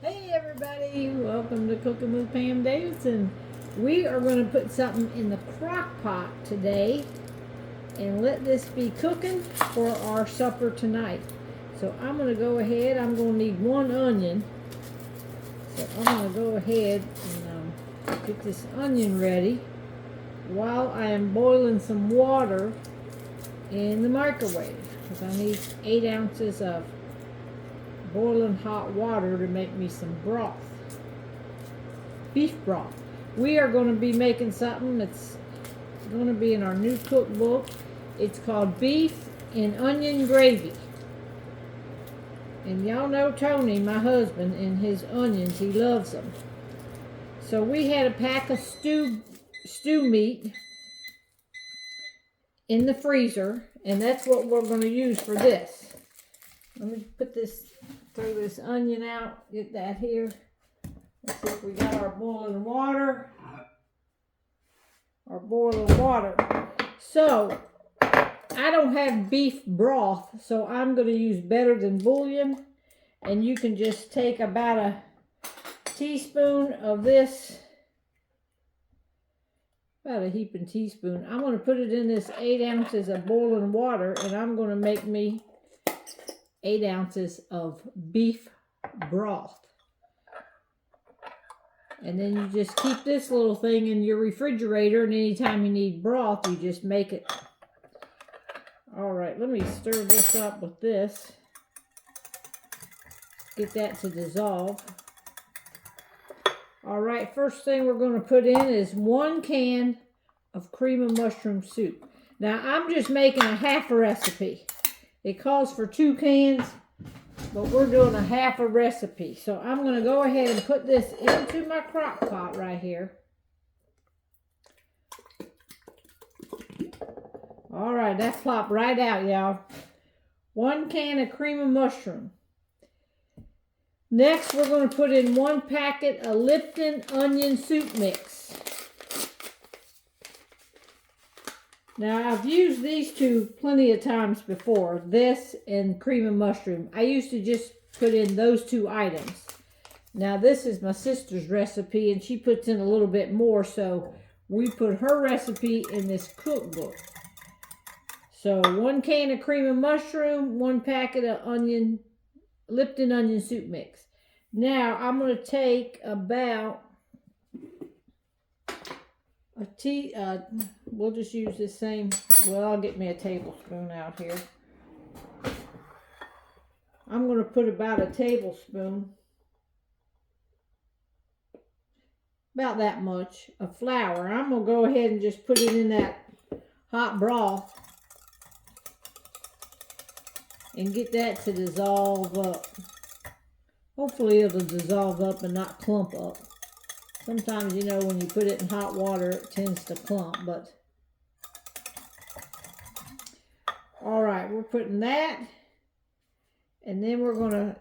Hey everybody, welcome to Cooking with Pam Davidson. We are going to put something in the crock pot today and let this be cooking for our supper tonight. So I'm going to go ahead, I'm going to need 1 onion. So I'm going to go ahead and get this onion ready while I am boiling some water in the microwave, because I need 8 ounces of boiling hot water to make me some broth, beef broth. We are going to be making something that's going to be in our new cookbook. It's called beef and onion gravy. And y'all know Tony, my husband, and his onions, he loves them. So we had a pack of stew meat in the freezer, and that's what we're going to use for this. Let me put this, throw this onion out, get that here. Let's see if we got our boiling water. So, I don't have beef broth, so I'm going to use Better Than Bouillon. And you can just take about a teaspoon of this, about a heaping teaspoon. I'm going to put it in this 8 ounces of boiling water, and I'm going to make me 8 ounces of beef broth. And then you just keep this little thing in your refrigerator, and anytime you need broth, you just make it. All right, let me stir this up with this. Get that to dissolve. All right, first thing we're going to put in is 1 can of cream of mushroom soup. Now, I'm just making a half a recipe. It calls for 2 cans, but we're doing a half a recipe. So I'm going to go ahead and put this into my crock pot right here. All right, that plopped right out, y'all. 1 can of cream of mushroom. Next, we're going to put in 1 packet of Lipton onion soup mix. Now, I've used these two plenty of times before, this and cream of mushroom. I used to just put in those 2 items. Now, this is my sister's recipe, and she puts in a little bit more, so we put her recipe in this cookbook. So, 1 can of cream of mushroom, 1 packet of Lipton onion soup mix. Now, I'm going to take about we'll just use this same, well, I'll get me a tablespoon out here. I'm going to put about a tablespoon, about that much, of flour. I'm going to go ahead and just put it in that hot broth and get that to dissolve up. Hopefully it'll dissolve up and not clump up. Sometimes, you know, when you put it in hot water, it tends to clump, but all right, we're putting that, and then we're going to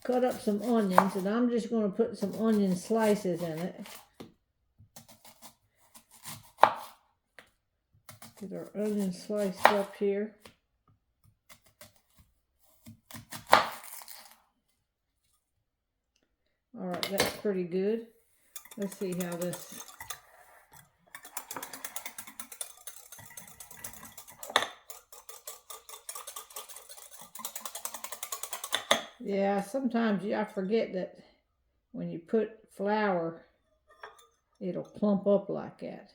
cut up some onions, and I'm just going to put some onion slices in it. Get our onion sliced up here. All right, that's pretty good. Let's see how this. Yeah, sometimes I forget that when you put flour, it'll plump up like that.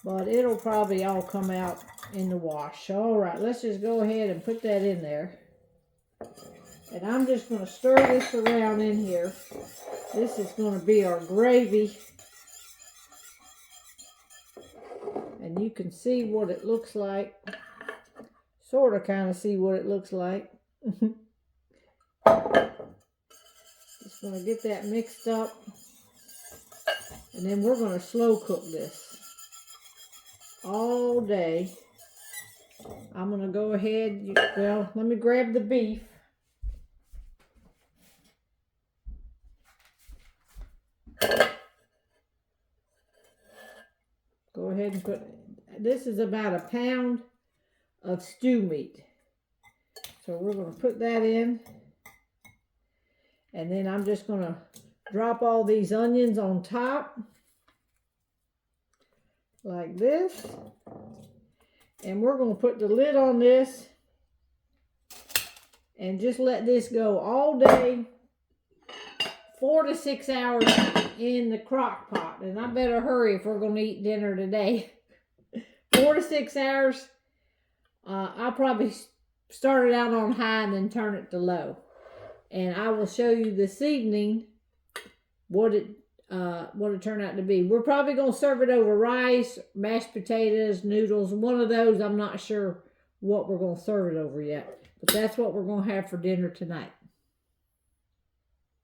But it'll probably all come out in the wash. All right, let's just go ahead and put that in there. And I'm just going to stir this around in here. This is going to be our gravy. And you can see what it looks like. Sort of kind of see what it looks like. Just going to get that mixed up. And then we're going to slow cook this all day. I'm going to go ahead, well, let me grab the beef. Go ahead and put, this is about 1 pound of stew meat. So we're going to put that in. And then I'm just going to drop all these onions on top. Like this. And we're going to put the lid on this. And just let this go all day. 4 to 6 hours in the crock pot. And I better hurry if we're going to eat dinner today. 4 to 6 hours. I'll probably start it out on high and then turn it to low. And I will show you this evening what it turned out to be. We're probably going to serve it over rice, mashed potatoes, noodles. One of those, I'm not sure what we're going to serve it over yet. But that's what we're going to have for dinner tonight.